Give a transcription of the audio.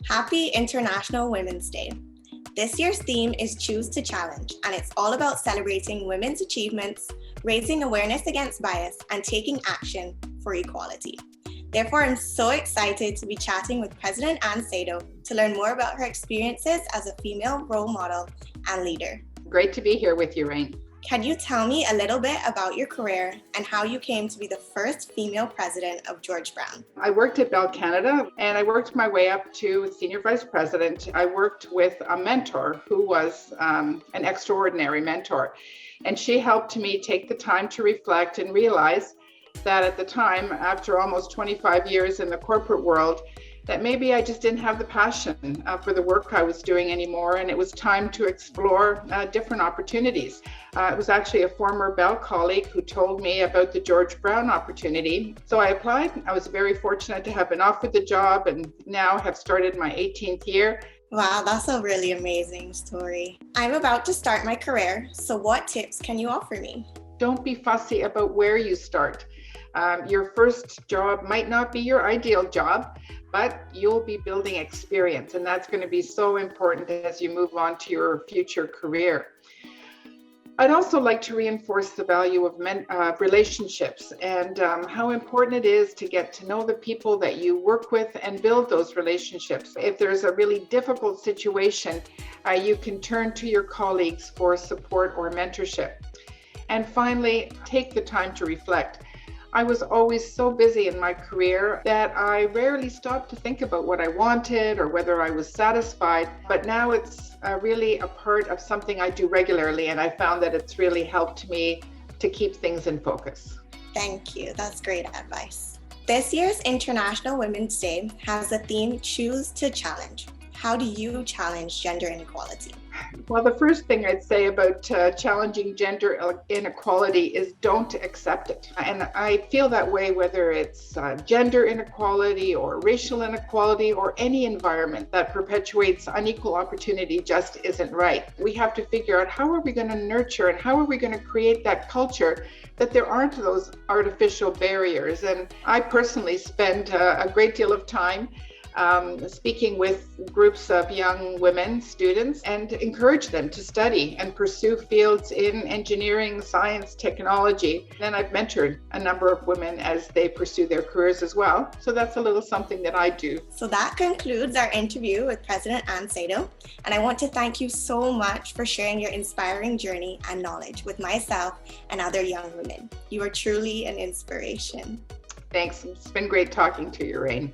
Happy International Women's Day. This year's theme is Choose to Challenge, and it's all about celebrating women's achievements, raising awareness against bias, and taking action for equality. Therefore, I'm so excited to be chatting with President Sado to learn more about her experiences as a female role model and leader. Great to be here with you, Rayne. Can you tell me a little bit about your career and how you came to be the first female president of George Brown? I worked at Bell Canada and I worked my way up to senior vice president. I worked with a mentor who was an extraordinary mentor, and she helped me take the time to reflect and realize that at the time, after almost 25 years in the corporate world, that maybe I just didn't have the passion for the work I was doing anymore, and it was time to explore different opportunities. It was actually a former Bell colleague who told me about the George Brown opportunity. So I applied. I was very fortunate to have been offered the job and now have started my 18th year. Wow, that's a really amazing story. I'm about to start my career, so what tips can you offer me? Don't be fussy about where you start. Your first job might not be your ideal job, but you'll be building experience, and that's going to be so important as you move on to your future career. I'd also like to reinforce the value of relationships and how important it is to get to know the people that you work with and build those relationships. If there's a really difficult situation, you can turn to your colleagues for support or mentorship. And finally, take the time to reflect. I was always so busy in my career that I rarely stopped to think about what I wanted or whether I was satisfied. But now it's really a part of something I do regularly, and I found that it's really helped me to keep things in focus. Thank you. That's great advice. This year's International Women's Day has the theme Choose to Challenge. How do you challenge gender inequality? Well, the first thing I'd say about challenging gender inequality is don't accept it. And I feel that way whether it's gender inequality or racial inequality or any environment that perpetuates unequal opportunity just isn't right. We have to figure out how are we going to nurture and how are we going to create that culture that there aren't those artificial barriers. And I personally spend a great deal of time speaking with groups of young women, students, and encourage them to study and pursue fields in engineering, science, technology. And I've mentored a number of women as they pursue their careers as well. So that's a little something that I do. So that concludes our interview with President Sado. And I want to thank you so much for sharing your inspiring journey and knowledge with myself and other young women. You are truly an inspiration. Thanks. It's been great talking to you, Rayne.